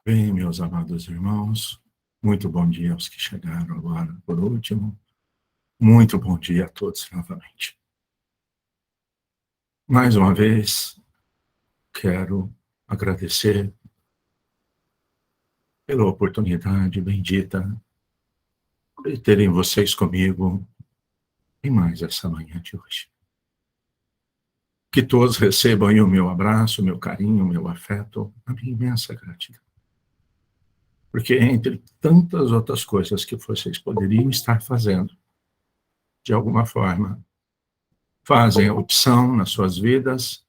Bem, meus amados irmãos, muito bom dia aos que chegaram agora por último. Muito bom dia a todos novamente. Mais uma vez, quero agradecer pela oportunidade bendita de terem vocês comigo em mais essa manhã de hoje. Que todos recebam aí o meu abraço, o meu carinho, o meu afeto, a minha imensa gratidão. Porque entre tantas outras coisas que vocês poderiam estar fazendo, de alguma forma, fazem a opção nas suas vidas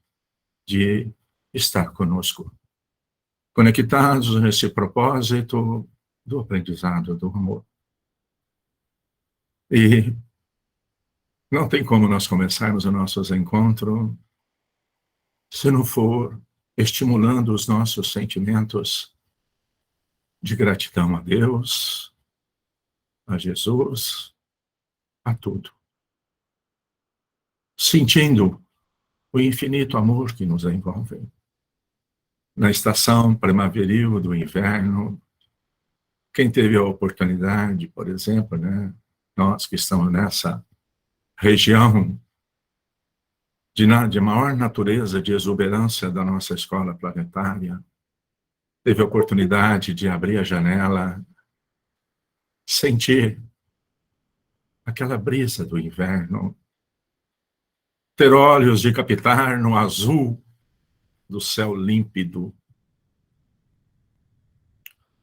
de estar conosco, conectados nesse propósito do aprendizado do amor. E não tem como nós começarmos os nossos encontros se não for estimulando os nossos sentimentos de gratidão a Deus, a Jesus, a tudo. Sentindo o infinito amor que nos envolve. Na estação primaveril do inverno, quem teve a oportunidade, por exemplo, né, nós que estamos nessa região de maior natureza de exuberância da nossa escola planetária, teve a oportunidade de abrir a janela, sentir aquela brisa do inverno, ter olhos de captar no azul do céu límpido,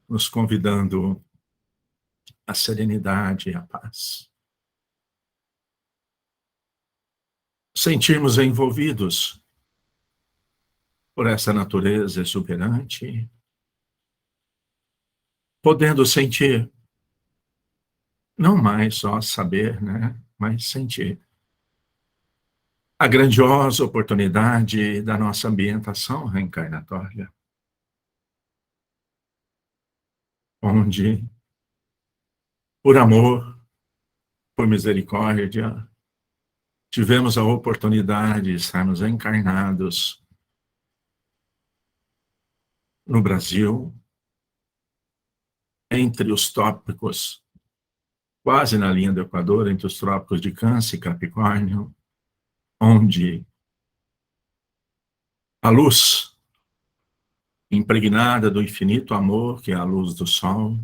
nos convidando à serenidade e à paz. Sentirmos envolvidos por essa natureza exuberante, podendo sentir, não mais só saber, né, mas sentir a grandiosa oportunidade da nossa ambientação reencarnatória, onde, por amor, por misericórdia, tivemos a oportunidade de estarmos encarnados no Brasil, entre os trópicos, quase na linha do Equador, entre os trópicos de Câncer e Capricórnio, onde a luz impregnada do infinito amor, que é a luz do sol,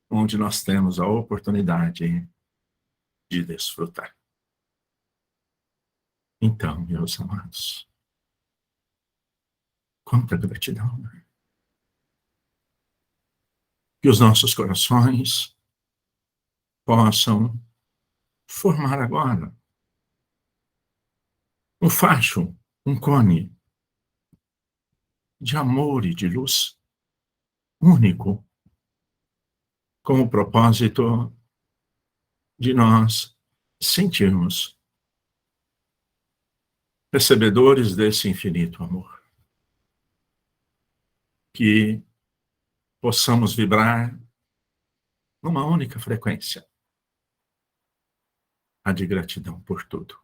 onde nós temos a oportunidade de desfrutar. Então, meus amados, quanta gratidão, né? Que os nossos corações possam formar agora um facho, um cone de amor e de luz único, com o propósito de nós sentirmos recebedores desse infinito amor. Que possamos vibrar numa única frequência, a de gratidão por tudo.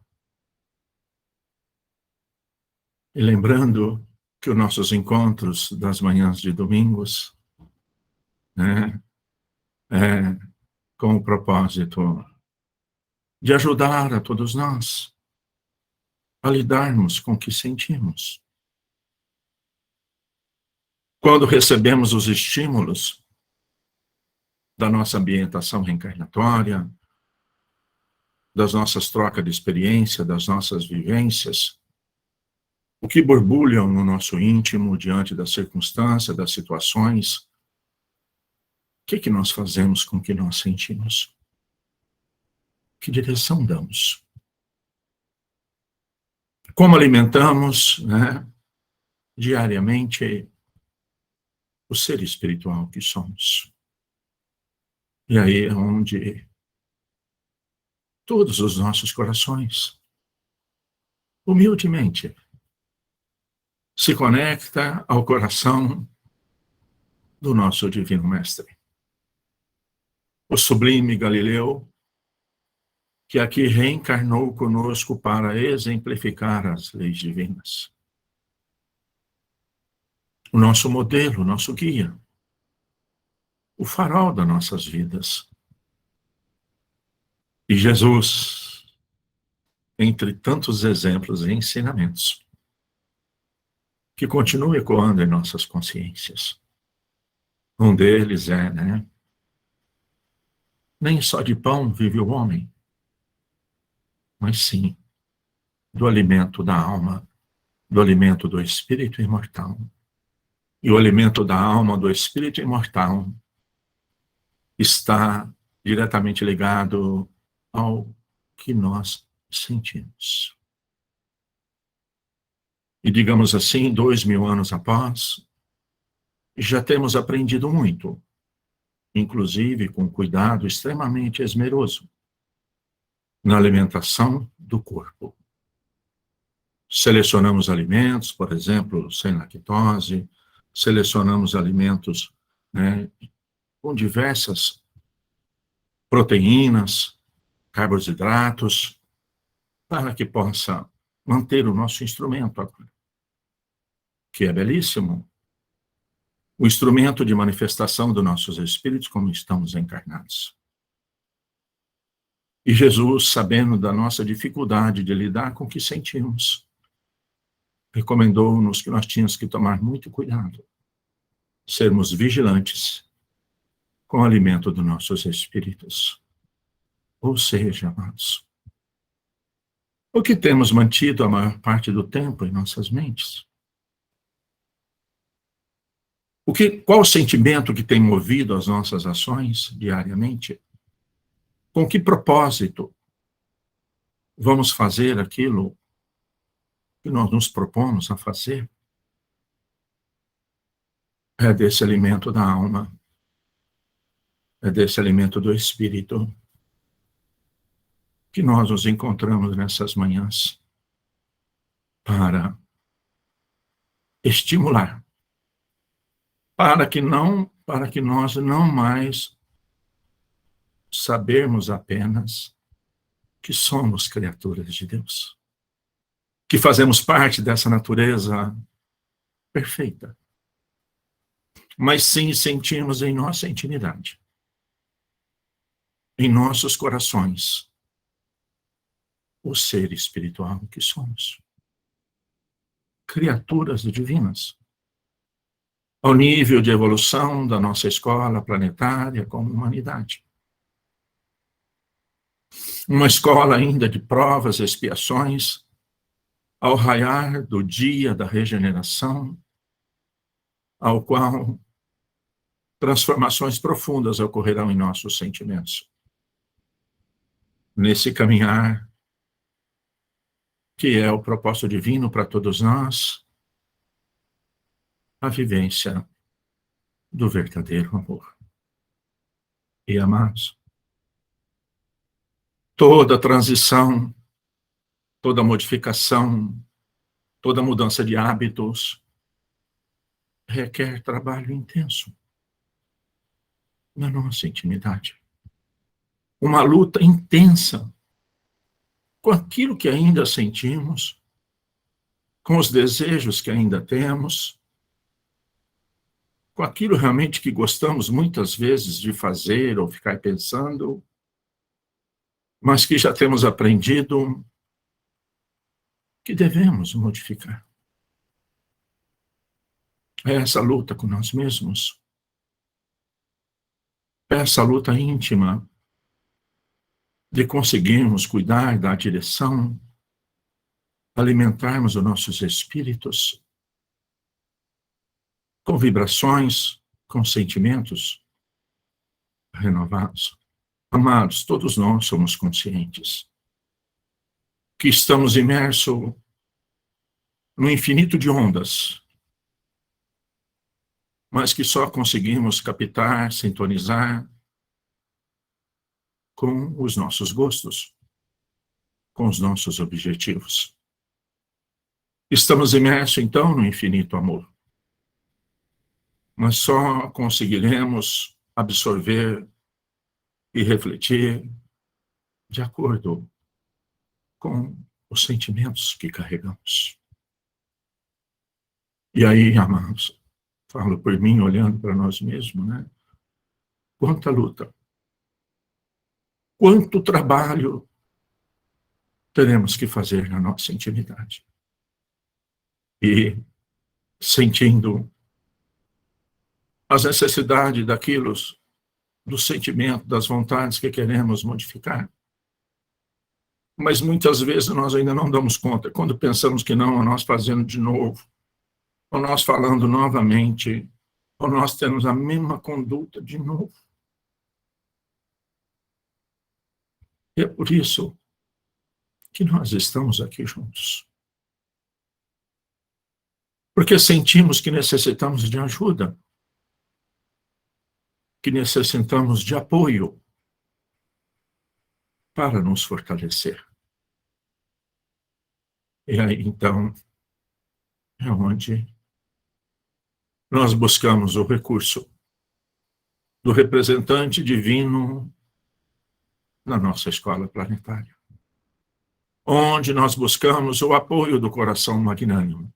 E lembrando que os nossos encontros das manhãs de domingos, né, com o propósito de ajudar a todos nós a lidarmos com o que sentimos. Quando recebemos os estímulos da nossa ambientação reencarnatória, das nossas trocas de experiência, das nossas vivências, o que borbulham no nosso íntimo diante das circunstâncias, das situações, o que nós fazemos com o que nós sentimos? Que direção damos? Como alimentamos, né, diariamente o ser espiritual que somos? E aí é onde todos os nossos corações, humildemente, se conecta ao coração do nosso Divino Mestre. O sublime Galileu, que aqui reencarnou conosco para exemplificar as leis divinas. O nosso modelo, o nosso guia, o farol das nossas vidas. E Jesus, entre tantos exemplos e ensinamentos, que continua ecoando em nossas consciências. Um deles é, nem só de pão vive o homem, mas sim do alimento da alma, do alimento do espírito imortal. E o alimento da alma, do espírito imortal, está diretamente ligado ao que nós sentimos. E digamos assim, 2000 anos após, já temos aprendido muito, inclusive com cuidado extremamente esmeroso, na alimentação do corpo. Selecionamos alimentos, por exemplo, sem lactose, selecionamos alimentos, com diversas proteínas, carboidratos, para que possa manter o nosso instrumento agora, que é belíssimo, o instrumento de manifestação dos nossos espíritos como estamos encarnados. E Jesus, sabendo da nossa dificuldade de lidar com o que sentimos, recomendou-nos que nós tínhamos que tomar muito cuidado, sermos vigilantes com o alimento dos nossos espíritos. Ou seja, amados, o que temos mantido a maior parte do tempo em nossas mentes? Qual o sentimento que tem movido as nossas ações diariamente? Com que propósito vamos fazer aquilo que nós nos propomos a fazer? É desse alimento da alma, é desse alimento do espírito que nós nos encontramos nessas manhãs para estimular, para que nós não mais sabermos apenas que somos criaturas de Deus, que fazemos parte dessa natureza perfeita, mas sim sentimos em nossa intimidade, em nossos corações, o ser espiritual que somos. Criaturas divinas, ao nível de evolução da nossa escola planetária como humanidade. Uma escola ainda de provas e expiações, ao raiar do dia da regeneração, ao qual transformações profundas ocorrerão em nossos sentimentos. Nesse caminhar, que é o propósito divino para todos nós, a vivência do verdadeiro amor. E, amados, toda transição, toda modificação, toda mudança de hábitos requer trabalho intenso na nossa intimidade. Uma luta intensa com aquilo que ainda sentimos, com os desejos que ainda temos, com aquilo realmente que gostamos muitas vezes de fazer ou ficar pensando, mas que já temos aprendido que devemos modificar. É essa luta com nós mesmos, é essa luta íntima de conseguirmos cuidar da direção, alimentarmos os nossos espíritos com vibrações, com sentimentos renovados. Amados, todos nós somos conscientes que estamos imersos no infinito de ondas, mas que só conseguimos captar, sintonizar com os nossos gostos, com os nossos objetivos. Estamos imersos, então, no infinito amor, mas só conseguiremos absorver e refletir de acordo com os sentimentos que carregamos. E aí, amados, falo por mim, olhando para nós mesmos, quanta luta, quanto trabalho teremos que fazer na nossa intimidade. E sentindo as necessidades daquilo, do sentimento, das vontades que queremos modificar. Mas muitas vezes nós ainda não damos conta. Quando pensamos que não, nós fazendo de novo, ou nós falando novamente, ou nós temos a mesma conduta de novo. E é por isso que nós estamos aqui juntos. Porque sentimos que necessitamos de ajuda, que necessitamos de apoio para nos fortalecer. E aí, então, é onde nós buscamos o recurso do representante divino na nossa escola planetária, onde nós buscamos o apoio do coração magnânimo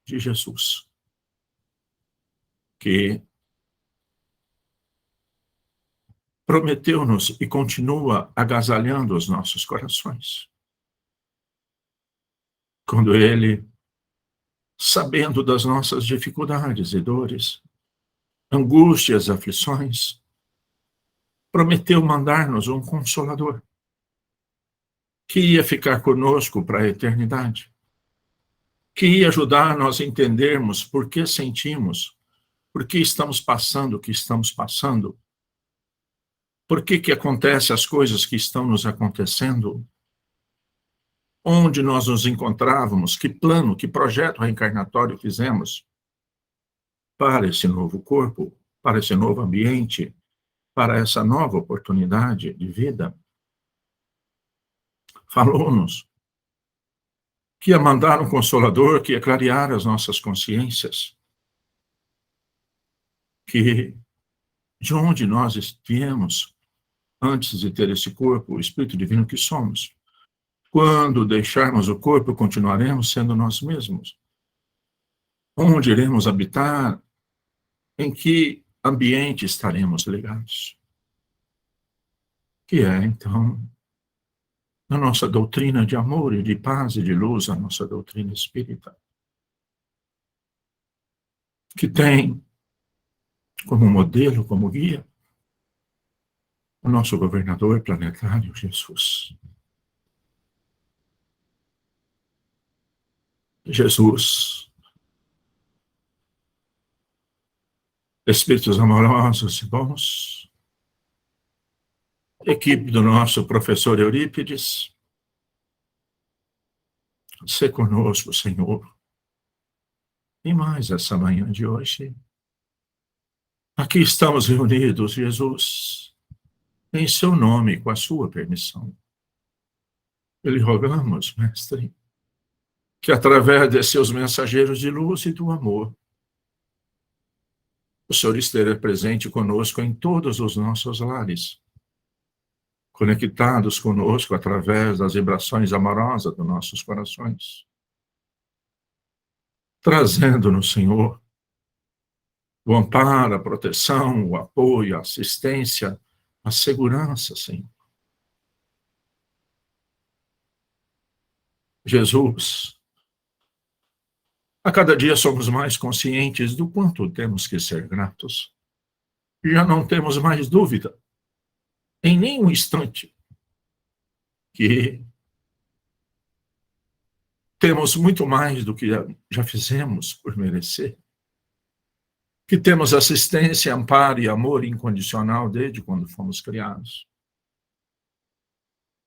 de Jesus, que prometeu-nos e continua agasalhando os nossos corações. Quando ele, sabendo das nossas dificuldades e dores, angústias, aflições, prometeu mandar-nos um Consolador, que ia ficar conosco para a eternidade, que ia ajudar nós a entendermos por que sentimos, por que estamos passando o que estamos passando, por que acontecem as coisas que estão nos acontecendo, onde nós nos encontrávamos, que plano, que projeto reencarnatório fizemos para esse novo corpo, para esse novo ambiente, para essa nova oportunidade de vida. Falou-nos que ia mandar um Consolador, que ia clarear as nossas consciências, que de onde nós viemos antes de ter esse corpo, o Espírito Divino que somos. Quando deixarmos o corpo, continuaremos sendo nós mesmos. Onde iremos habitar? Em que ambiente estaremos ligados? Que é, então, na nossa doutrina de amor e de paz e de luz, a nossa doutrina espírita, que tem como modelo, como guia, o nosso governador planetário, Jesus. Jesus, Espíritos amorosos e bons, equipe do nosso professor Eurípides, se conosco, Senhor, e mais essa manhã de hoje. Aqui estamos reunidos, Jesus, em seu nome, com a sua permissão. E lhe rogamos, Mestre, que através de seus mensageiros de luz e do amor, o Senhor esteja presente conosco em todos os nossos lares, conectados conosco através das vibrações amorosas dos nossos corações, trazendo-nos, Senhor, o amparo, a proteção, o apoio, a assistência, a segurança, Senhor. Jesus, a cada dia somos mais conscientes do quanto temos que ser gratos. Já não temos mais dúvida, em nenhum instante, que temos muito mais do que já fizemos por merecer, que temos assistência, amparo e amor incondicional desde quando fomos criados.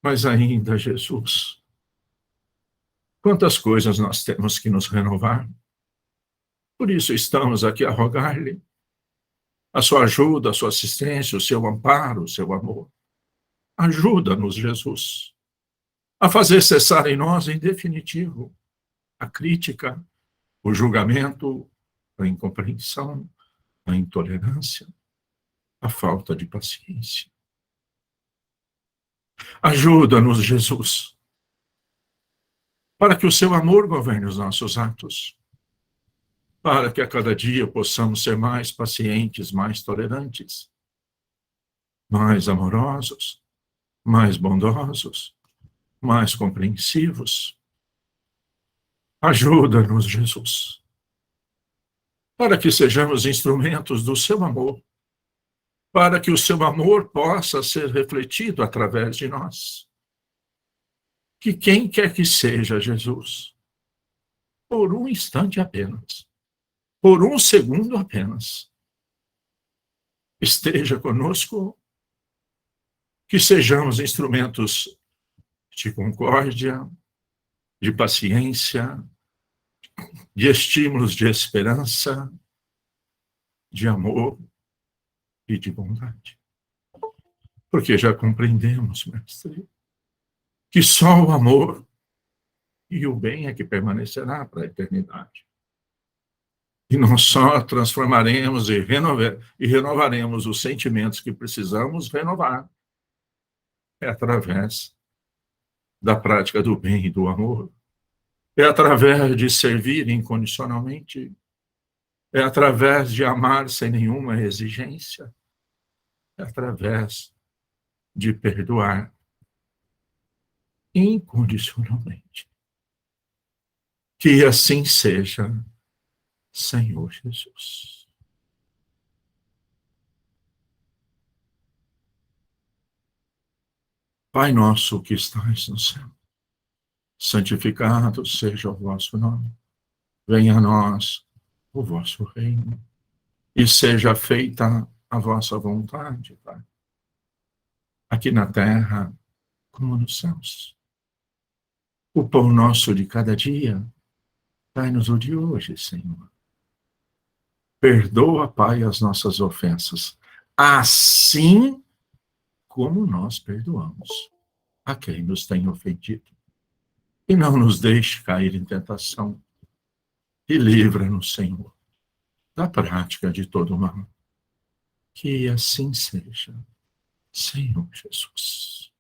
Mas ainda, Jesus, quantas coisas nós temos que nos renovar. Por isso estamos aqui a rogar-lhe a sua ajuda, a sua assistência, o seu amparo, o seu amor. Ajuda-nos, Jesus, a fazer cessar em nós, em definitivo, a crítica, o julgamento, a incompreensão, a intolerância, a falta de paciência. Ajuda-nos, Jesus, para que o seu amor governe os nossos atos, para que a cada dia possamos ser mais pacientes, mais tolerantes, mais amorosos, mais bondosos, mais compreensivos. Ajuda-nos, Jesus, para que sejamos instrumentos do seu amor, para que o seu amor possa ser refletido através de nós. Que quem quer que seja, Jesus, por um instante apenas, por um segundo apenas, esteja conosco, que sejamos instrumentos de concórdia, de paciência, de estímulos de esperança, de amor e de bondade. Porque já compreendemos, mestre, que só o amor e o bem é que permanecerá para a eternidade. E nós só transformaremos e renovaremos os sentimentos que precisamos renovar. É através da prática do bem e do amor. É através de servir incondicionalmente. É através de amar sem nenhuma exigência. É através de perdoar incondicionalmente. Que assim seja, Senhor Jesus. Pai nosso que estais no céu, santificado seja o vosso nome. Venha a nós o vosso reino e seja feita a vossa vontade, Pai, aqui na terra como nos céus. O pão nosso de cada dia, dai-nos o de hoje, Senhor. Perdoa, Pai, as nossas ofensas, assim como nós perdoamos a quem nos tem ofendido. E não nos deixe cair em tentação, e livra-nos, Senhor, da prática de todo mal. Que assim seja, Senhor Jesus.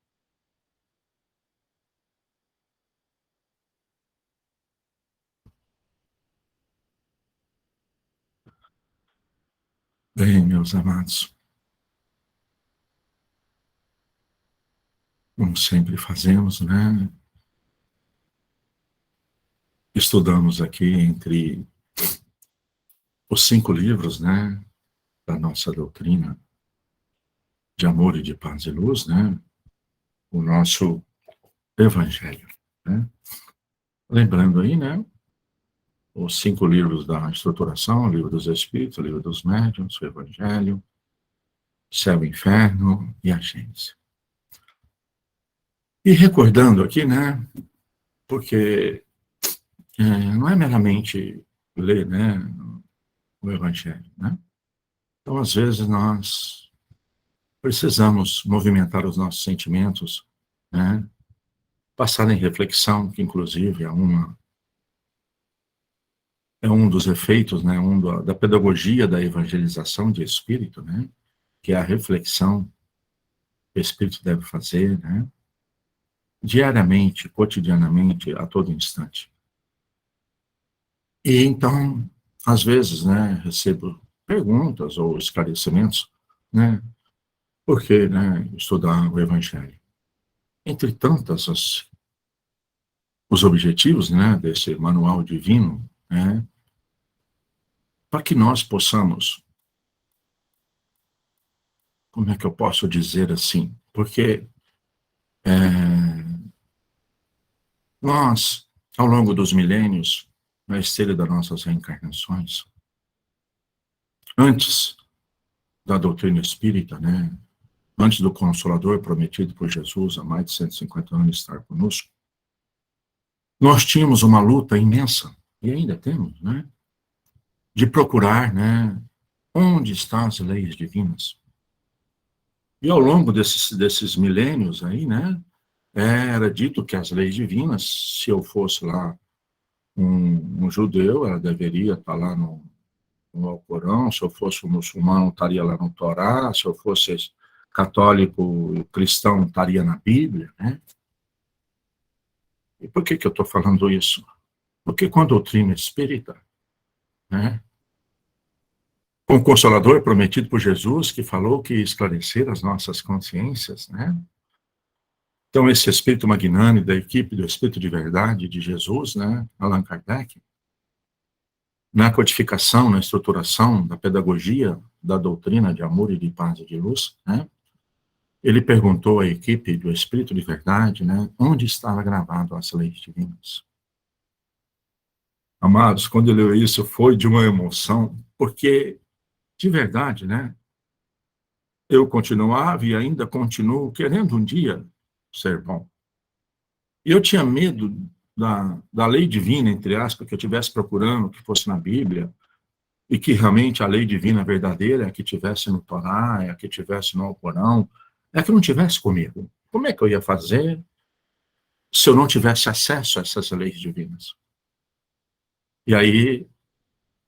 Bem, meus amados, como sempre fazemos, né? Estudamos aqui entre os 5 livros, né, da nossa doutrina de amor e de paz e luz, né, o nosso Evangelho, né? Lembrando aí, né, os 5 livros da estruturação, o livro dos Espíritos, o livro dos Médiuns, o Evangelho, Céu e Inferno e a Gênesis. E recordando aqui, né, porque não é meramente ler, né, o Evangelho, né? Então, às vezes, nós precisamos movimentar os nossos sentimentos, né? Passar em reflexão, que inclusive é um dos efeitos, né, da pedagogia da evangelização de espírito, né, que é a reflexão que o espírito deve fazer, né, diariamente, cotidianamente, a todo instante. E então, às vezes, né, recebo perguntas ou esclarecimentos, né, por que, né, estudar o Evangelho? Entre tantas, os objetivos, né, desse manual divino, né, para que nós possamos, como é que eu posso dizer assim? Porque nós, ao longo dos milênios, na esteira das nossas reencarnações, antes da doutrina espírita, né, antes do Consolador prometido por Jesus há mais de 150 anos estar conosco, nós tínhamos uma luta imensa, e ainda temos, né, de procurar, né, onde estão as leis divinas. E ao longo desses milênios aí, né, era dito que as leis divinas, se eu fosse lá um judeu, ela deveria estar lá no Alcorão, se eu fosse um muçulmano, estaria lá no Torá, se eu fosse católico, cristão, estaria na Bíblia, né? E por que eu estou falando isso? Porque com a doutrina espírita, né? Com o Consolador prometido por Jesus, que falou que ia esclarecer as nossas consciências, né? Então, esse espírito magnânimo da equipe do Espírito de Verdade de Jesus, né? Allan Kardec, na codificação, na estruturação da pedagogia da doutrina de amor e de paz e de luz, né? Ele perguntou à equipe do Espírito de Verdade, né? Onde estava gravado as leis divinas. Amados, quando eu li isso, foi de uma emoção, porque, de verdade, né? Eu continuava e ainda continuo querendo um dia ser bom. E eu tinha medo da lei divina, entre aspas, que eu estivesse procurando, que fosse na Bíblia, e que realmente a lei divina verdadeira é a que tivesse no Torá, é a que tivesse no Alcorão, é a que não tivesse comigo. Como é que eu ia fazer se eu não tivesse acesso a essas leis divinas? E aí,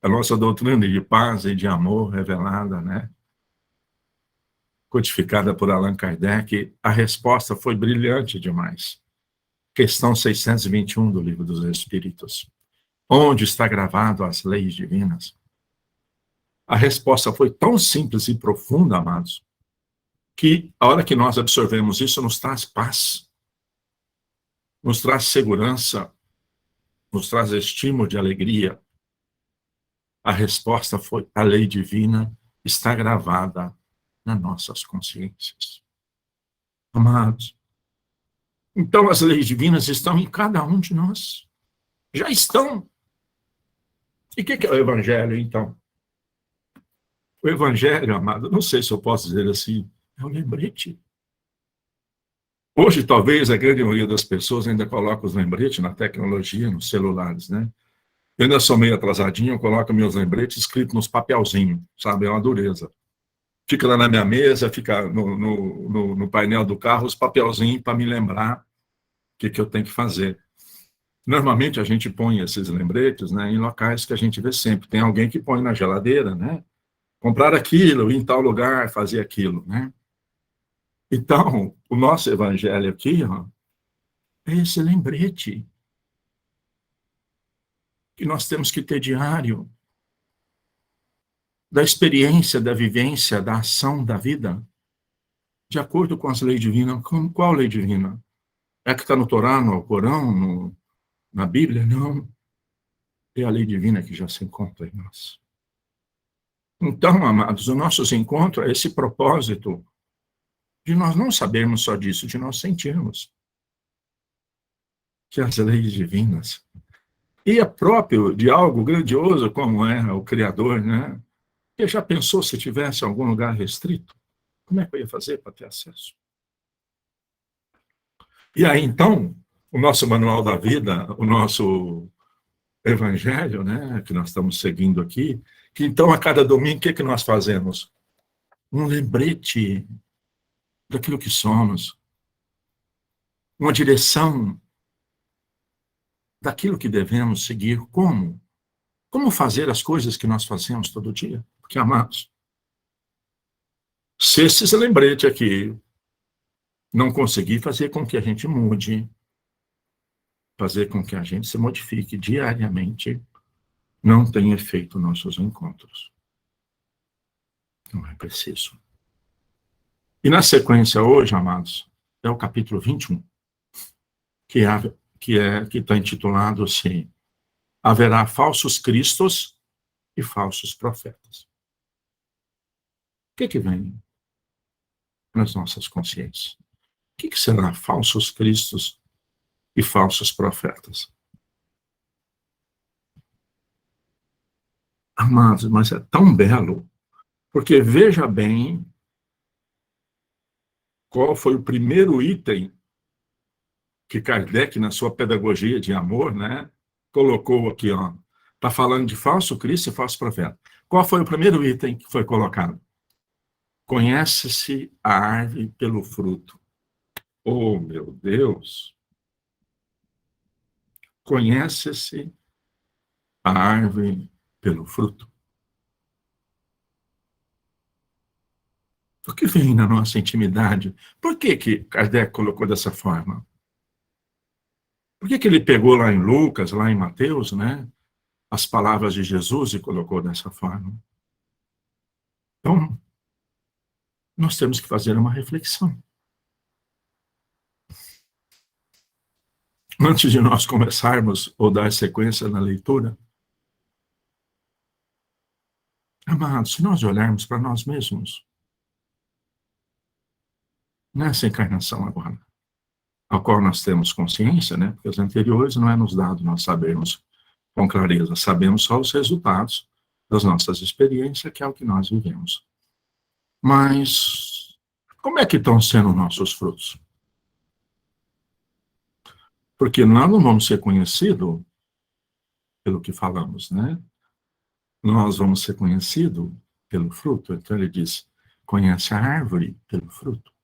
a nossa doutrina de paz e de amor revelada, né, codificada por Allan Kardec, a resposta foi brilhante demais. Questão 621 do Livro dos Espíritos. Onde está gravado as leis divinas? A resposta foi tão simples e profunda, amados, que a hora que nós absorvemos isso, nos traz paz, nos traz segurança, nos traz estímulo de alegria. A resposta foi: a lei divina está gravada nas nossas consciências. Amados, então as leis divinas estão em cada um de nós. Já estão. E o que é o Evangelho, então? O Evangelho, amado, não sei se eu posso dizer assim, é um lembrete. Hoje, talvez, a grande maioria das pessoas ainda coloca os lembretes na tecnologia, nos celulares, né? Eu ainda sou meio atrasadinho, eu coloco meus lembretes escritos nos papelzinhos, sabe? É uma dureza. Fica lá na minha mesa, fica no painel do carro, os papelzinhos para me lembrar o que eu tenho que fazer. Normalmente, a gente põe esses lembretes, né, em locais que a gente vê sempre. Tem alguém que põe na geladeira, né? Comprar aquilo, ir em tal lugar, fazer aquilo, né? Então, o nosso evangelho aqui, ó, é esse lembrete que nós temos que ter diário da experiência, da vivência, da ação da vida, de acordo com as leis divinas. Qual lei divina? É a que está no Torá, no Alcorão, na Bíblia? Não. É a lei divina que já se encontra em nós. Então, amados, o nosso encontro é esse propósito de nós não sabermos só disso, de nós sentirmos que as leis divinas, e é próprio de algo grandioso como é o Criador, né? Você já pensou se tivesse algum lugar restrito? Como é que eu ia fazer para ter acesso? E aí, então, o nosso manual da vida, o nosso evangelho, né, que nós estamos seguindo aqui, que então a cada domingo, o que nós fazemos? Um lembrete daquilo que somos, uma direção daquilo que devemos seguir, como? Como fazer as coisas que nós fazemos todo dia? Porque, amados, se esse lembrete aqui não conseguir fazer com que a gente mude, fazer com que a gente se modifique diariamente, não tem efeito nossos encontros. Não é preciso. E na sequência hoje, amados, é o capítulo 21, que está intitulado assim: haverá falsos cristos e falsos profetas. O que vem nas nossas consciências? O que será falsos cristos e falsos profetas? Amados, mas é tão belo, porque veja bem qual foi o primeiro item que Kardec, na sua pedagogia de amor, né, colocou aqui, ó. Está falando de falso Cristo e falso profeta. Qual foi o primeiro item que foi colocado? Conhece-se a árvore pelo fruto. Oh, meu Deus! Conhece-se a árvore pelo fruto. O que vem na nossa intimidade? Por que Kardec colocou dessa forma? Por que ele pegou lá em Lucas, lá em Mateus, né? as palavras de Jesus e colocou dessa forma. Então, nós temos que fazer uma reflexão. Antes de nós começarmos ou dar sequência na leitura, amados, se nós olharmos para nós mesmos, nessa encarnação agora, ao qual nós temos consciência, né? Porque os anteriores não é nos dado nós sabermos com clareza, sabemos só os resultados das nossas experiências, que é o que nós vivemos. Mas como é que estão sendo nossos frutos? Porque nós não vamos ser conhecidos pelo que falamos, né? Nós vamos ser conhecidos pelo fruto. Então ele diz, conhece a árvore pelo fruto.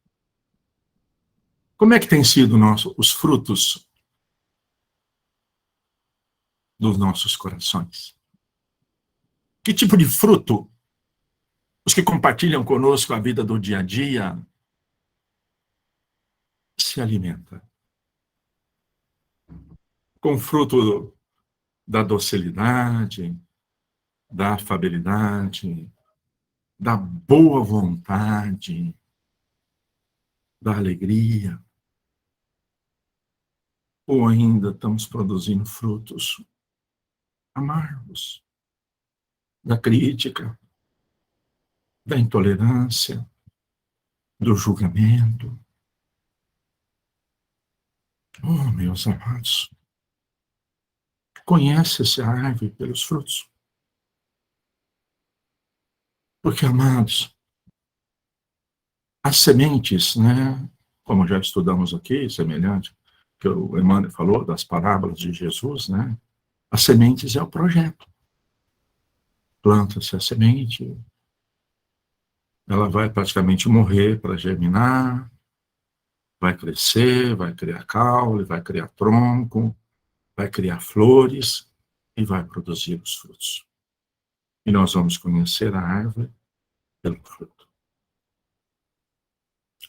Como é que tem sido os frutos dos nossos corações? Que tipo de fruto os que compartilham conosco a vida do dia a dia se alimenta? Com o fruto da docilidade, da afabilidade, da boa vontade, da alegria, ou ainda estamos produzindo frutos amargos, da crítica, da intolerância, do julgamento. Oh, meus amados, conhece-se a árvore pelos frutos. Porque, amados, as sementes, né, como já estudamos aqui, semelhante, que o Emmanuel falou das parábolas de Jesus, né, as sementes é o projeto. Planta-se a semente, ela vai praticamente morrer para germinar, vai crescer, vai criar caule, vai criar tronco, vai criar flores e vai produzir os frutos. E nós vamos conhecer a árvore pelo fruto.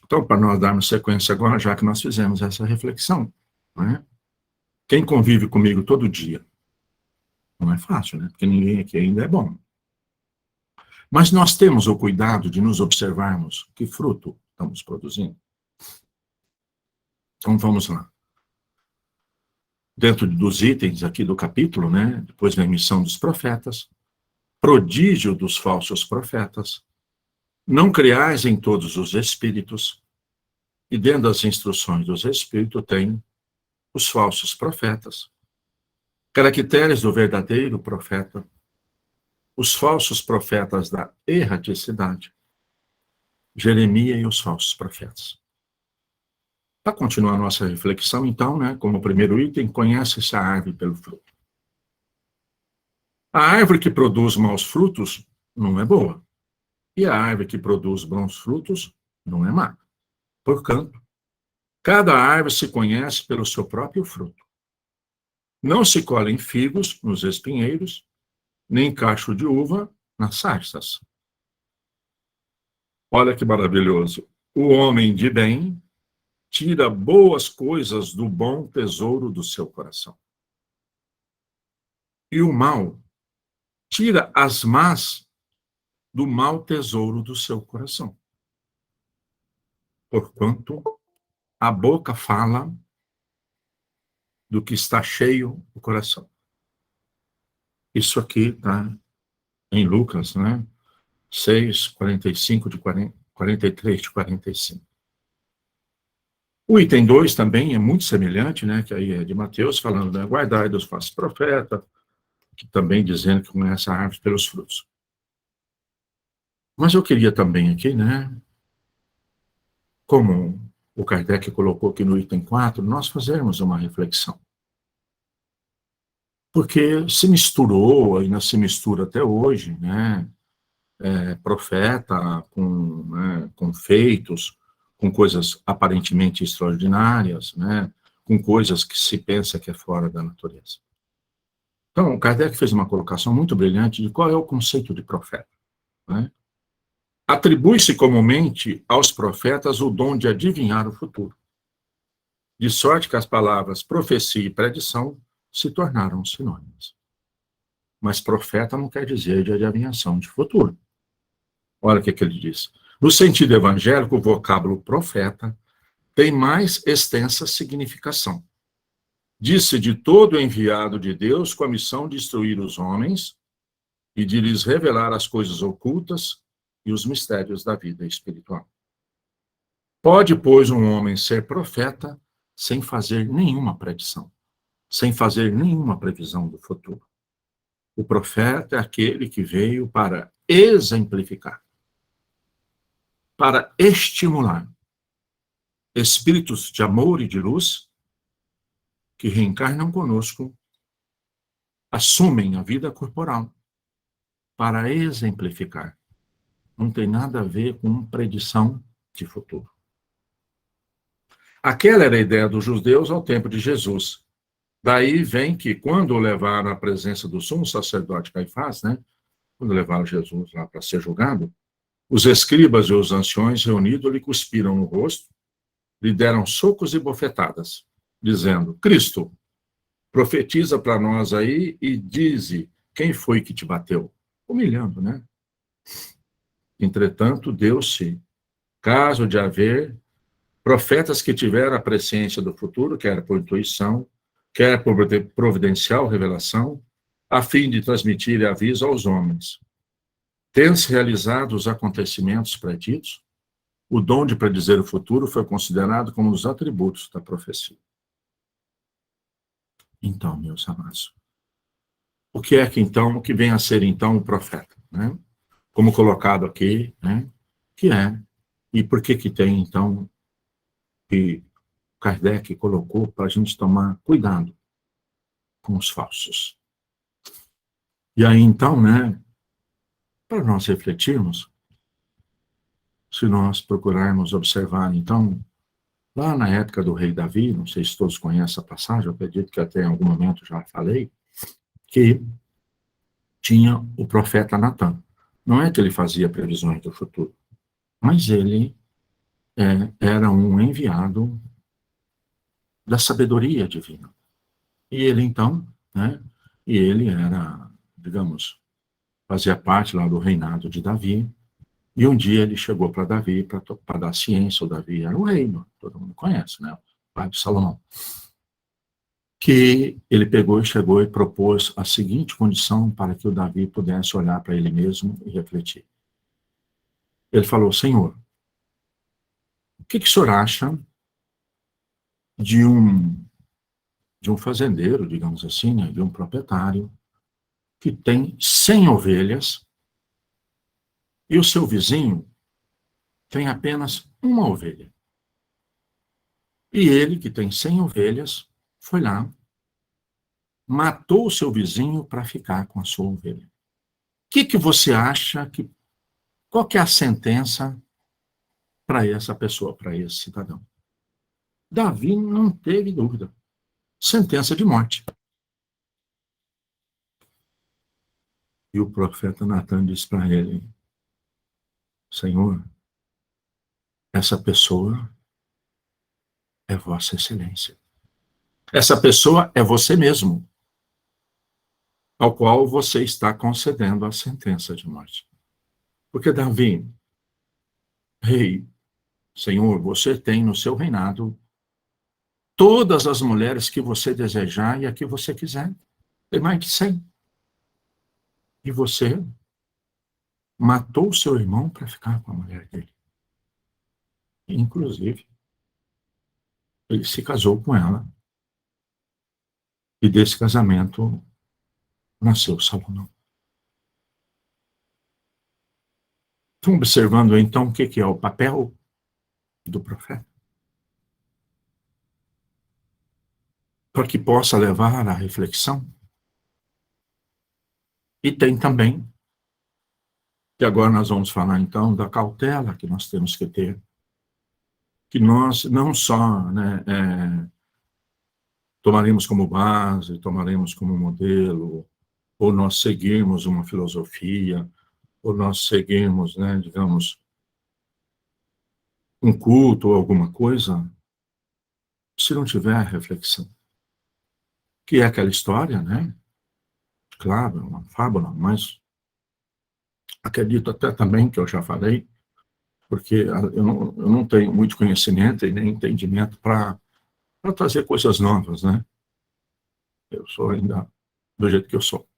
Então, para nós darmos sequência agora, já que nós fizemos essa reflexão, né? Quem convive comigo todo dia? Não é fácil, né? Porque ninguém aqui ainda é bom. Mas nós temos o cuidado de nos observarmos que fruto estamos produzindo. Então, vamos lá. Dentro dos itens aqui do capítulo, né? Depois da emissão dos profetas, prodígio dos falsos profetas, não creais em todos os espíritos, e dentro das instruções dos espíritos tem os falsos profetas, caracteres do verdadeiro profeta, os falsos profetas da erraticidade, Jeremias e os falsos profetas. Para continuar a nossa reflexão, então, né, como primeiro item, conhece-se a árvore pelo fruto. A árvore que produz maus frutos não é boa, e a árvore que produz bons frutos não é má. Portanto, cada árvore se conhece pelo seu próprio fruto. Não se colhem figos nos espinheiros, nem cacho de uva nas sarças. Olha que maravilhoso. O homem de bem tira boas coisas do bom tesouro do seu coração. E o mal tira as más do mau tesouro do seu coração. Porquanto a boca fala do que está cheio o coração. Isso aqui está em Lucas, né? 6, 45 de 43 de 45. O item 2 também é muito semelhante, né? Que aí é de Mateus, falando, né? Guardai dos falsos profetas, que também dizendo que conhece a árvore pelos frutos. Mas eu queria também aqui, né? Como o Kardec colocou aqui no item 4, nós fazermos uma reflexão. Porque se misturou, ainda se mistura até hoje, né? Profeta com feitos, com coisas aparentemente extraordinárias, né? Com coisas que se pensa que é fora da natureza. Então, Kardec fez uma colocação muito brilhante de qual é o conceito de profeta, né? Atribui-se comumente aos profetas o dom de adivinhar o futuro, de sorte que as palavras profecia e predição se tornaram sinônimas. Mas profeta não quer dizer de adivinhação de futuro. Olha o que ele diz. No sentido evangélico, o vocábulo profeta tem mais extensa significação. Disse de todo enviado de Deus com a missão de instruir os homens e de lhes revelar as coisas ocultas e os mistérios da vida espiritual. Pode, pois, um homem ser profeta sem fazer nenhuma predição, sem fazer nenhuma previsão do futuro. O profeta é aquele que veio para exemplificar, para estimular espíritos de amor e de luz que reencarnam conosco, assumem a vida corporal para exemplificar. Não tem nada a ver com predição de futuro. Aquela era a ideia dos judeus ao tempo de Jesus. Daí vem que, quando o levaram à presença do sumo sacerdote Caifás, né, quando levaram Jesus lá para ser julgado, os escribas e os anciões reunidos lhe cuspiram no rosto, lhe deram socos e bofetadas, dizendo: Cristo, profetiza para nós aí e dize quem foi que te bateu. Humilhando, né? Entretanto, deu-se caso de haver profetas que tiveram a presciência do futuro, quer por intuição, quer por providencial revelação, a fim de transmitir aviso aos homens. Tendo-se realizado os acontecimentos preditos, o dom de predizer o futuro foi considerado como um dos atributos da profecia. Então, meus amados, o que é que então, o que vem a ser então o profeta, né? Como colocado aqui, né? Que é, e por que que tem então, que Kardec colocou para a gente tomar cuidado com os falsos. E aí então, né, para nós refletirmos, se nós procurarmos observar, então, lá na época do rei Davi, não sei se todos conhecem a passagem, eu acredito que até em algum momento já falei, que tinha o profeta Natan. Não é que ele fazia previsões do futuro, mas ele era um enviado da sabedoria divina. E ele, então, né, e ele era, digamos, fazia parte lá do reinado de Davi, e um dia ele chegou para Davi para dar ciência. O Davi era o rei, todo mundo conhece, né? O pai de Salomão. Que ele pegou e chegou e propôs a seguinte condição para que o Davi pudesse olhar para ele mesmo e refletir. Ele falou: Senhor, o que o senhor acha de um fazendeiro, digamos assim, né, de um proprietário, que tem 100 ovelhas e o seu vizinho tem apenas uma ovelha? E ele, que tem 100 ovelhas, foi lá, matou o seu vizinho para ficar com a sua ovelha. O que você acha que... Qual que é a sentença para essa pessoa, para esse cidadão? Davi não teve dúvida. Sentença de morte. E o profeta Natan disse para ele: Senhor, essa pessoa é Vossa Excelência. Essa pessoa é você mesmo, ao qual você está concedendo a sentença de morte. Porque Davi, rei, Senhor, você tem no seu reinado todas as mulheres que você desejar e a que você quiser. Tem mais de 100. E você matou seu irmão para ficar com a mulher dele. Inclusive, ele se casou com ela. E desse casamento nasceu Salomão. Estão observando, então, o que é o papel do profeta? Para que possa levar à reflexão. E tem também, que agora nós vamos falar, então, da cautela que nós temos que ter. Que nós não só, né, tomaremos como base, tomaremos como modelo, ou nós seguirmos uma filosofia, ou nós seguirmos, né, digamos, um culto ou alguma coisa, se não tiver reflexão. Que é aquela história, né, claro, é uma fábula, mas acredito até também que eu já falei, porque eu não tenho muito conhecimento e nem entendimento para trazer coisas novas, né? Eu sou ainda do jeito que eu sou.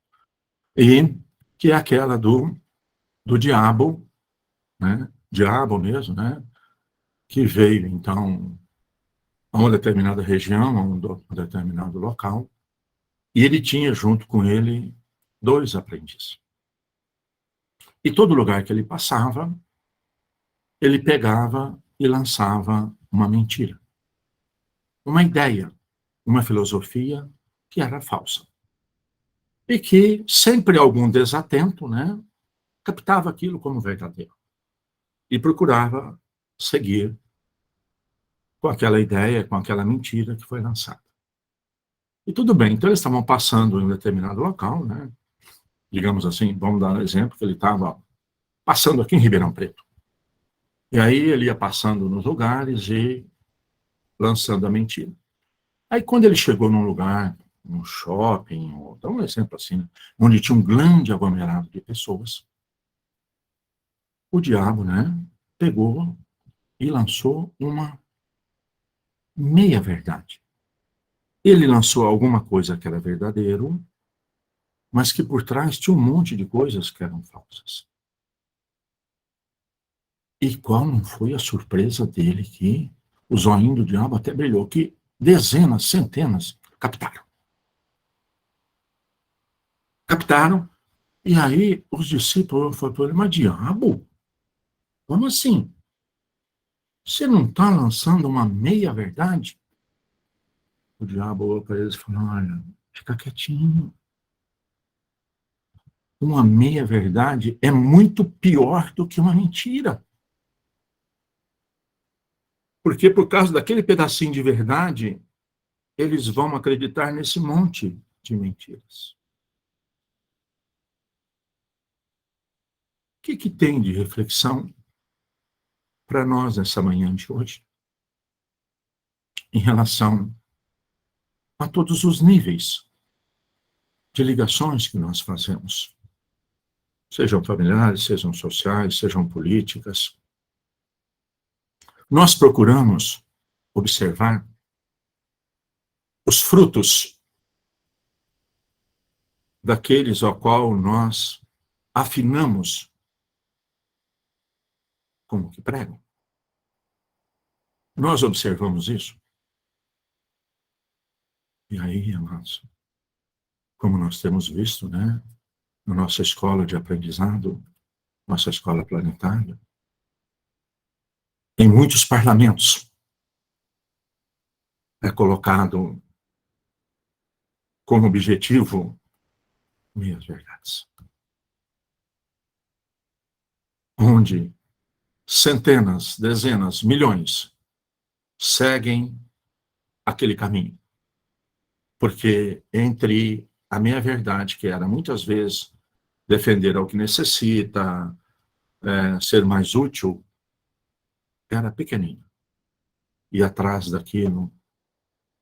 E que é aquela do diabo, né? Diabo mesmo, né? Que veio, então, a uma determinada região, a um determinado local, e ele tinha junto com ele 2 aprendizes. E todo lugar que ele passava, ele pegava e lançava uma mentira, uma ideia, uma filosofia que era falsa. E que sempre algum desatento, né, captava aquilo como verdadeiro e procurava seguir com aquela ideia, com aquela mentira que foi lançada. E tudo bem, então eles estavam passando em um determinado local, né, digamos assim, vamos dar um exemplo, que ele estava passando aqui em Ribeirão Preto. E aí ele ia passando nos lugares e lançando a mentira. Aí quando ele chegou num lugar, num shopping, ou dá um exemplo assim, né, onde tinha um grande aglomerado de pessoas, o diabo, né, pegou e lançou uma meia-verdade. Ele lançou alguma coisa que era verdadeiro, mas que por trás tinha um monte de coisas que eram falsas. E qual não foi a surpresa dele que o zoinho do diabo até brilhou, que dezenas, centenas captaram. Captaram, e aí os discípulos falaram para ele, mas diabo, como assim? Você não está lançando uma meia-verdade? O diabo olhou para eles e falou, olha, fica quietinho. Uma meia-verdade é muito pior do que uma mentira. Porque por causa daquele pedacinho de verdade, eles vão acreditar nesse monte de mentiras. O que tem de reflexão para nós nessa manhã de hoje, em relação a todos os níveis de ligações que nós fazemos, sejam familiares, sejam sociais, sejam políticas? Nós procuramos observar os frutos daqueles ao qual nós afinamos como que pregam. Nós observamos isso. E aí, amados, como nós temos visto, né, na nossa escola de aprendizado, nossa escola planetária, em muitos parlamentos é colocado como objetivo meias verdades, onde centenas, dezenas, milhões seguem aquele caminho. Porque entre a meia-verdade, que era muitas vezes defender ao que necessita, ser mais útil, era pequenino. E atrás daquilo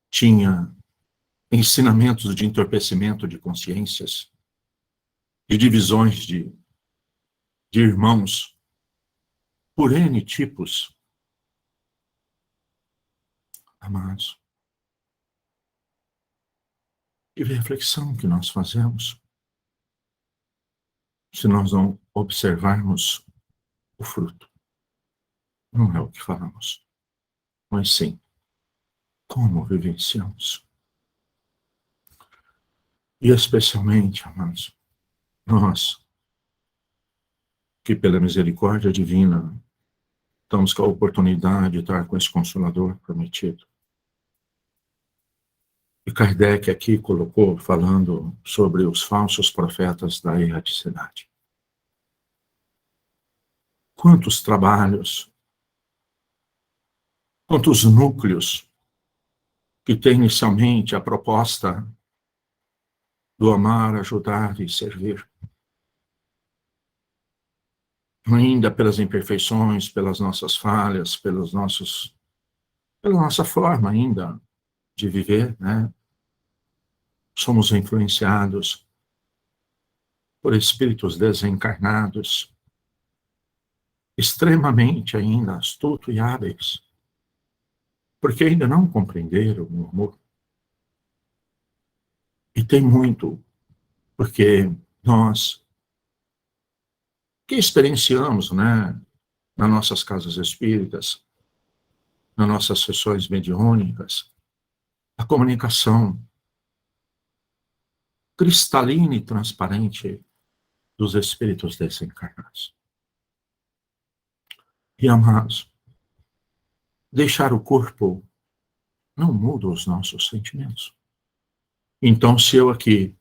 tinha ensinamentos de entorpecimento de consciências, de divisões de irmãos, por N tipos. Amados, que reflexão que nós fazemos se nós não observarmos o fruto. Não é o que falamos, mas sim como vivenciamos. E especialmente, amados, nós, que pela misericórdia divina estamos com a oportunidade de estar com esse Consolador prometido. E Kardec aqui colocou, falando sobre os falsos profetas da erraticidade. Quantos trabalhos, quantos núcleos que tem inicialmente a proposta do amar, ajudar e servir. Ainda pelas imperfeições, pelas nossas falhas, pela nossa forma ainda de viver, né? Somos influenciados por espíritos desencarnados, extremamente ainda astutos e hábeis, porque ainda não compreenderam o amor. E tem muito, porque nós que experienciamos, né, nas nossas casas espíritas, nas nossas sessões mediúnicas, a comunicação cristalina e transparente dos espíritos desencarnados. E, amados, deixar o corpo não muda os nossos sentimentos. Então, se eu aqui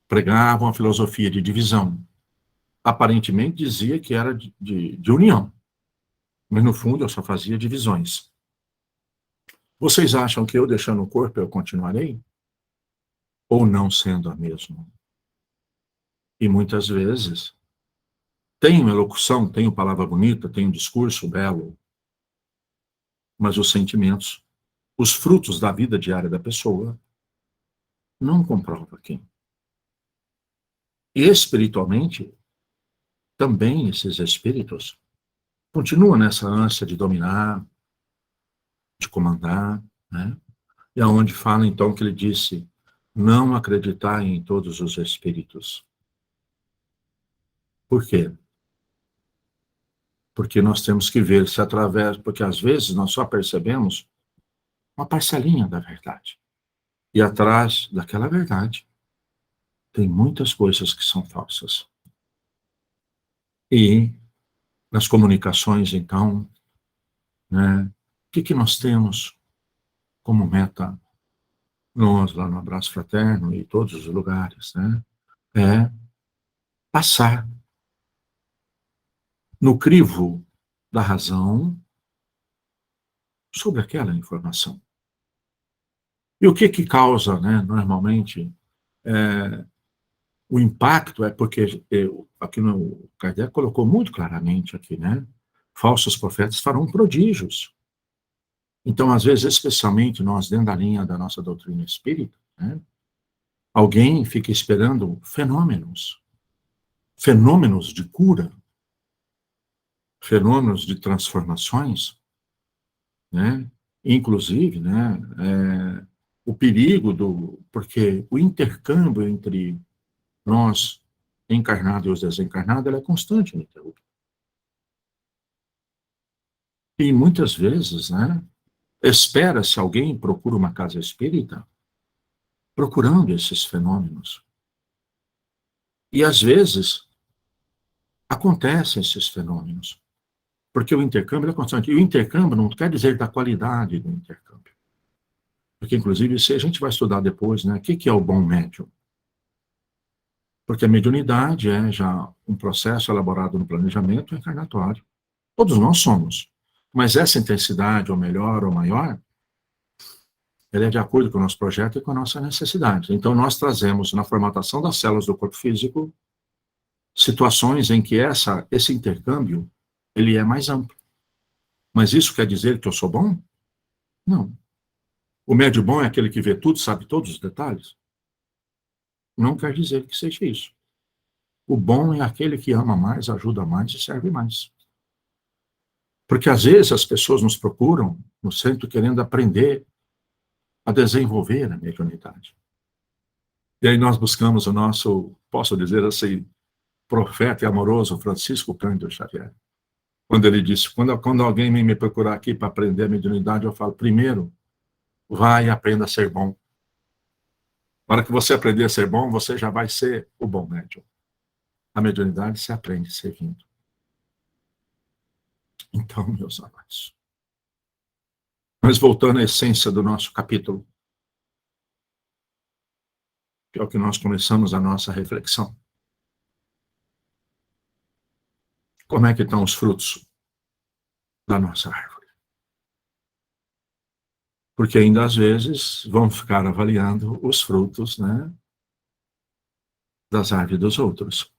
pregava uma filosofia de divisão, aparentemente dizia que era de união, mas no fundo eu só fazia divisões. Vocês acham que eu deixando o corpo eu continuarei? Ou não sendo a mesma? E muitas vezes tenho elocução, tenho palavra bonita, tenho discurso belo, mas os sentimentos, os frutos da vida diária da pessoa, não comprova aqui. E espiritualmente, também esses espíritos continuam nessa ânsia de dominar, de comandar, né? E aonde fala então que ele disse, não acreditar em todos os espíritos. Por quê? Porque nós temos que ver se através, porque às vezes nós só percebemos uma parcelinha da verdade. E atrás daquela verdade tem muitas coisas que são falsas. E nas comunicações, então, né, o que nós temos como meta, nós lá no Abraço Fraterno e todos os lugares, né, é passar no crivo da razão sobre aquela informação. E o que causa, né, normalmente, o impacto é porque, aqui no Kardec colocou muito claramente aqui, né, falsos profetas farão prodígios. Então, às vezes, especialmente nós, dentro da linha da nossa doutrina espírita, né, alguém fica esperando fenômenos de cura, fenômenos de transformações, né, inclusive, né, o perigo porque o intercâmbio entre nós, encarnados e os desencarnados, ela é constante, ininterrupta. E muitas vezes, né, espera-se alguém procura uma casa espírita procurando esses fenômenos. E às vezes acontecem esses fenômenos, porque o intercâmbio é constante. E o intercâmbio não quer dizer da qualidade do intercâmbio. Porque, inclusive, se a gente vai estudar depois, né, o que é o bom médium? Porque a mediunidade é já um processo elaborado no planejamento encarnatório. Todos nós somos. Mas essa intensidade, ou melhor, ou maior, ela é de acordo com o nosso projeto e com a nossa necessidade. Então, nós trazemos na formatação das células do corpo físico situações em que esse intercâmbio ele é mais amplo. Mas isso quer dizer que eu sou bom? Não. O médio bom é aquele que vê tudo, sabe todos os detalhes? Não quer dizer que seja isso. O bom é aquele que ama mais, ajuda mais e serve mais. Porque às vezes as pessoas nos procuram no centro querendo aprender a desenvolver a mediunidade. E aí nós buscamos o nosso, posso dizer assim, profeta e amoroso Francisco Cândido Xavier. Quando ele disse, quando alguém vem me procurar aqui para aprender a mediunidade, eu falo, primeiro, vai e aprenda a ser bom. Na hora que você aprender a ser bom, você já vai ser o bom médium. A mediunidade se aprende servindo. Então, meus amados, mas voltando à essência do nosso capítulo, que é o que nós começamos a nossa reflexão. Como é que estão os frutos da nossa árvore? Porque ainda às vezes vão ficar avaliando os frutos, né, das árvores dos outros.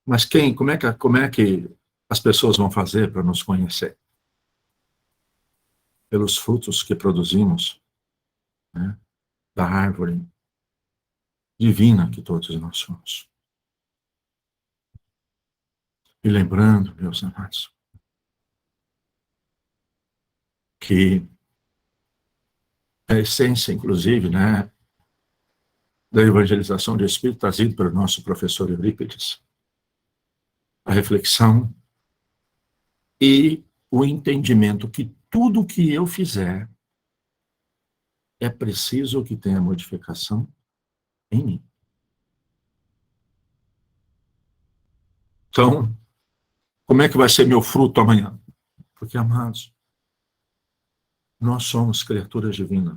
Mas como é que as pessoas vão fazer para nos conhecer? Pelos frutos que produzimos, né, da árvore divina que todos nós somos. E lembrando, meus amados, que a essência, inclusive, né, da evangelização de espírito trazido pelo nosso professor Eurípides, a reflexão e o entendimento que tudo que eu fizer é preciso que tenha modificação em mim. Então, como é que vai ser meu fruto amanhã? Porque, amados, nós somos criaturas divinas.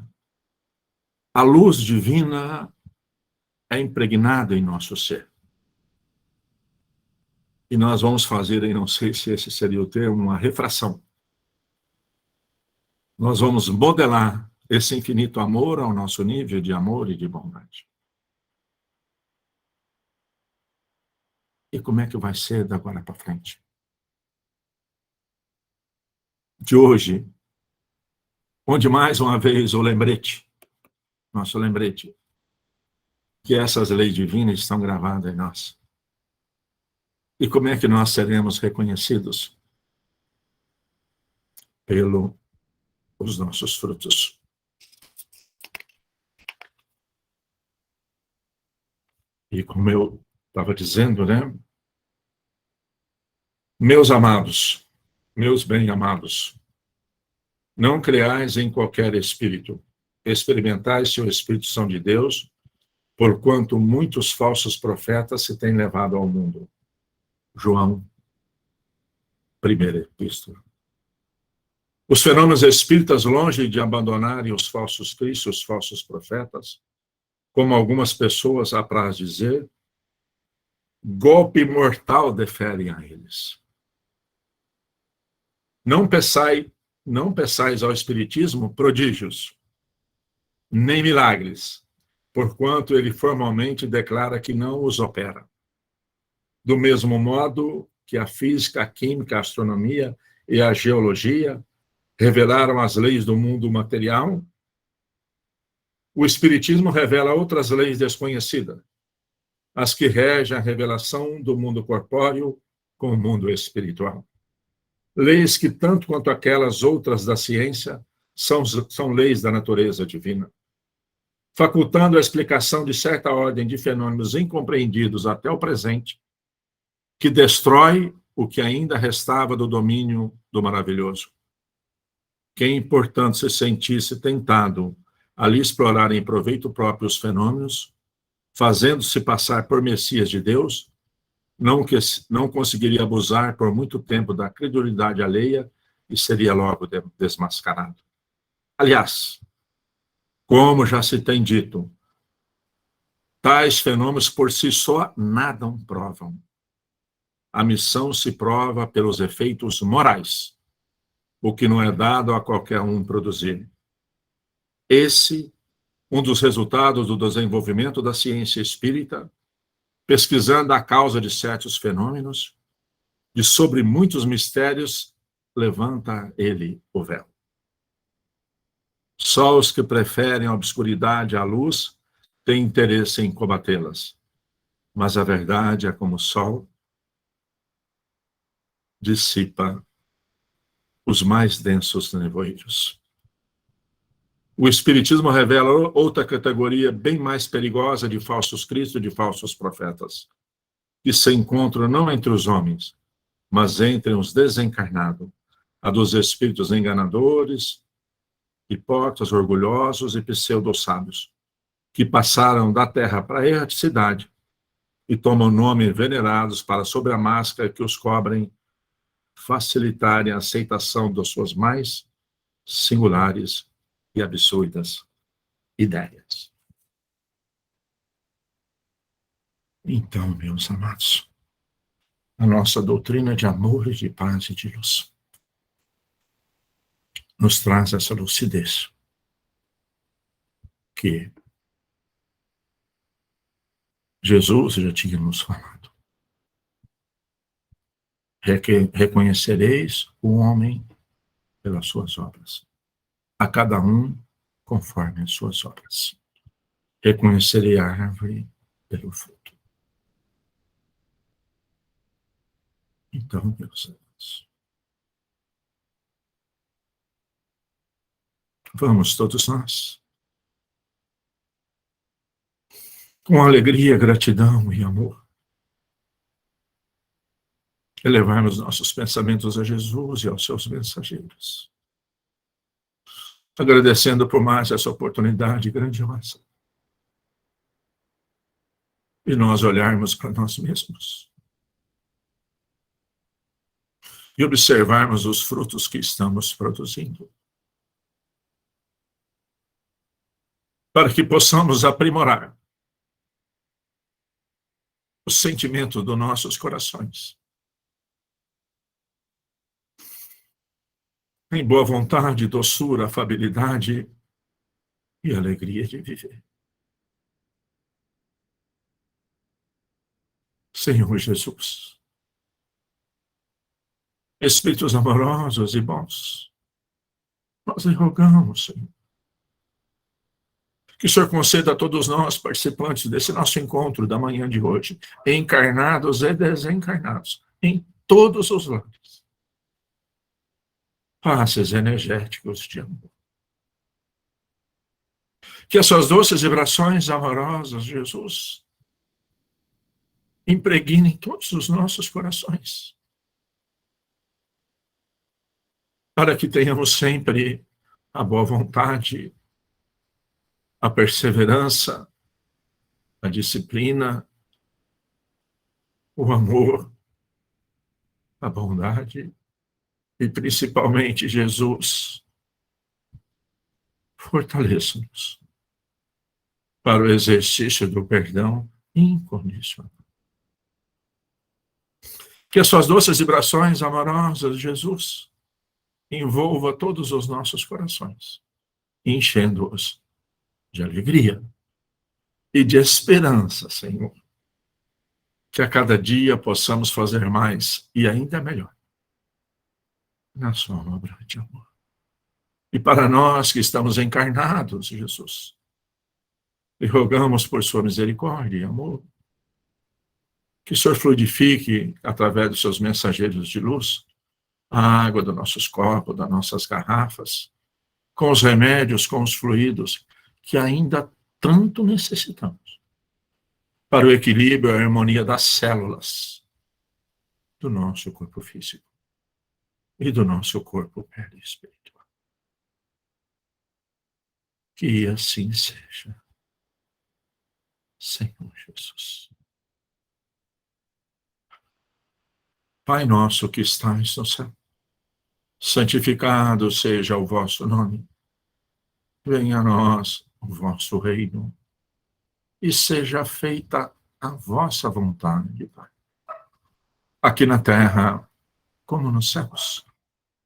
A luz divina é impregnada em nosso ser. E nós vamos fazer, e não sei se esse seria o termo, uma refração. Nós vamos modelar esse infinito amor ao nosso nível de amor e de bondade. E como é que vai ser da agora para frente? De hoje, onde mais uma vez o lembrete, nosso lembrete, que essas leis divinas estão gravadas em nós. E como é que nós seremos reconhecidos? Pelos nossos frutos. E como eu estava dizendo, né? Meus amados, meus bem-amados, não creais em qualquer espírito. Experimentai se o Espírito são de Deus, porquanto muitos falsos profetas se têm levado ao mundo. João, primeira epístola. Os fenômenos espíritas, longe de abandonarem os falsos cristos, os falsos profetas, como algumas pessoas apraz dizer, golpe mortal deferem a eles. Não peçais ao Espiritismo prodígios, nem milagres, porquanto ele formalmente declara que não os opera. Do mesmo modo que a física, a química, a astronomia e a geologia revelaram as leis do mundo material, o Espiritismo revela outras leis desconhecidas, as que regem a revelação do mundo corpóreo com o mundo espiritual. Leis que, tanto quanto aquelas outras da ciência, são leis da natureza divina, facultando a explicação de certa ordem de fenômenos incompreendidos até o presente, que destrói o que ainda restava do domínio do maravilhoso. Quem, portanto, se sentisse tentado a lhe explorar em proveito próprio os fenômenos, fazendo-se passar por Messias de Deus, não conseguiria abusar por muito tempo da credulidade alheia e seria logo desmascarado. Aliás, como já se tem dito, tais fenômenos por si só nada provam. A missão se prova pelos efeitos morais, o que não é dado a qualquer um produzir. Esse, um dos resultados do desenvolvimento da ciência espírita, pesquisando a causa de certos fenômenos, de sobre muitos mistérios, levanta ele o véu. Só os que preferem a obscuridade à luz têm interesse em combatê-las. Mas a verdade é como o sol, dissipa os mais densos nevoeiros. O Espiritismo revela outra categoria bem mais perigosa de falsos cristos e de falsos profetas, que se encontram não entre os homens, mas entre os desencarnados, a dos espíritos enganadores, hipócritas, orgulhosos e pseudo-sábios, que passaram da terra para a erraticidade e tomam nome venerados para, sob a máscara que os cobrem, facilitarem a aceitação das suas mais singulares e absurdas ideias. Então, meus amados, a nossa doutrina de amor e de paz e de luz nos traz essa lucidez que Jesus já tinha nos falado. Reconhecereis o homem pelas suas obras, a cada um conforme as suas obras. Reconhecerei a árvore pelo fruto. Então, meus irmãos, vamos todos nós, com alegria, gratidão e amor, elevarmos nossos pensamentos a Jesus e aos seus mensageiros, agradecendo por mais essa oportunidade grandiosa. E nós olharmos para nós mesmos e observarmos os frutos que estamos produzindo, para que possamos aprimorar os sentimentos dos nossos corações, em boa vontade, doçura, afabilidade e alegria de viver. Senhor Jesus, Espíritos amorosos e bons, nós lhe rogamos, Senhor, que o Senhor conceda a todos nós, participantes desse nosso encontro da manhã de hoje, encarnados e desencarnados, em todos os lados, passes energéticos de amor. Que as suas doces vibrações amorosas, Jesus, impregnem todos os nossos corações, para que tenhamos sempre a boa vontade, a perseverança, a disciplina, o amor, a bondade e, principalmente, Jesus, fortaleça-nos para o exercício do perdão incondicional. Que as suas doces vibrações amorosas, Jesus, envolva todos os nossos corações, enchendo-os de alegria e de esperança, Senhor. Que a cada dia possamos fazer mais e ainda melhor na sua obra de amor. E para nós que estamos encarnados, Jesus, e rogamos por sua misericórdia e amor, que o Senhor fluidifique, através dos seus mensageiros de luz, a água dos nossos copos, das nossas garrafas, com os remédios, com os fluidos, que ainda tanto necessitamos, para o equilíbrio e a harmonia das células do nosso corpo físico e do nosso corpo perispiritual. Que assim seja, Senhor Jesus. Pai nosso que estais no céu, santificado seja o vosso nome. Venha a nós o vosso reino e seja feita a vossa vontade, Pai. Aqui na terra, como nos céus.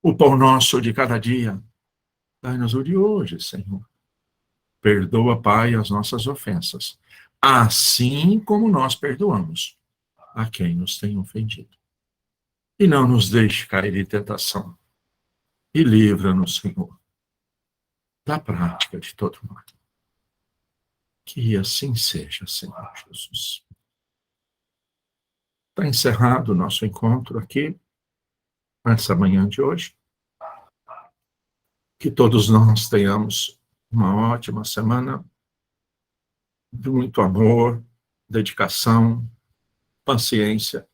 O pão nosso de cada dia, dai-nos o de hoje, Senhor. Perdoa, Pai, as nossas ofensas, assim como nós perdoamos a quem nos tem ofendido. E não nos deixe cair em tentação. E livra-nos, Senhor, da prática de todo mal. Que assim seja, Senhor Jesus. Está encerrado o nosso encontro aqui, nessa manhã de hoje. Que todos nós tenhamos uma ótima semana, de muito amor, dedicação, paciência